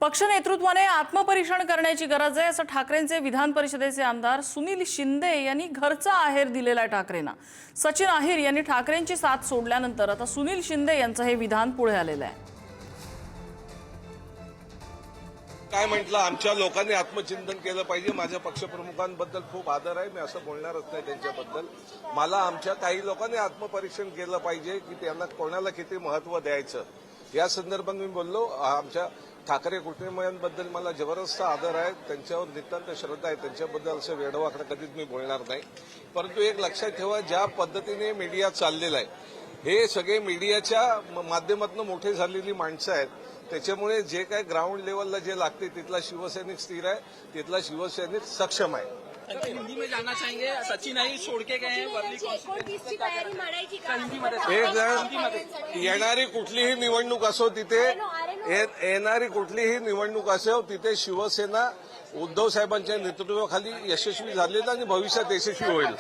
पक्ष नेतृत्वाने आत्मपरीक्षण करण्याची गरज आहे असं ठाकरेंचे विधान परिषदेचे आमदार सुनील शिंदे यांनी घरचा आहेर दिलेला आहे ठाकरेंना। सचिन अहिर यांनी ठाकरेंची साथ सोडल्यानंतर आता सुनील शिंदे यांचं हे विधान पुढे आलेलं आहे। काय म्हटलं, आमच्या लोकांनी आत्मचिंतन केलं पाहिजे। माझ्या पक्षप्रमुखांबद्दल खूप आदर आहे, मी असं बोलणारच नाही त्यांच्याबद्दल। मला आमच्या काही लोकांनी आत्मपरीक्षण केलं पाहिजे की त्यांना कोणाला किती महत्त्व द्यायचं या संदर्भात मी बोललो। आमच्या ठाकरे कुटुंबियांबद्दल मला जबरदस्त आदर आहे, त्यांच्यावर नितांत श्रद्धा आहे, त्यांच्याबद्दल असं वेडवाकडं कधीच मी बोलणार नाही। परंतु एक लक्षात ठेवा, ज्या पद्धतीने मीडिया चाललेला आहे, हे सगळे मीडियाच्या माध्यमातून मोठे झालेली माणसं आहेत। त्याच्यामुळे जे काय ग्राउंड लेवलला जे लागते तिथला शिवसैनिक स्थिर आहे, तिथला शिवसैनिक सक्षम आहे। हिंदी में जानना चाहेंगे, सचिन अहिर छोड़ के गए हैं वर्ली कॉन्स्टिट्यून्सी तयारी मांडायची का? येणारी कुठलीही निवडणूक असो तिथे येणारी कुठलीही निवडणूक असो तिथे शिवसेना उद्धव साहेबांच्या नेतृत्वाखाली यशस्वी झालेली आणि भविष्यात यशस्वी होईल।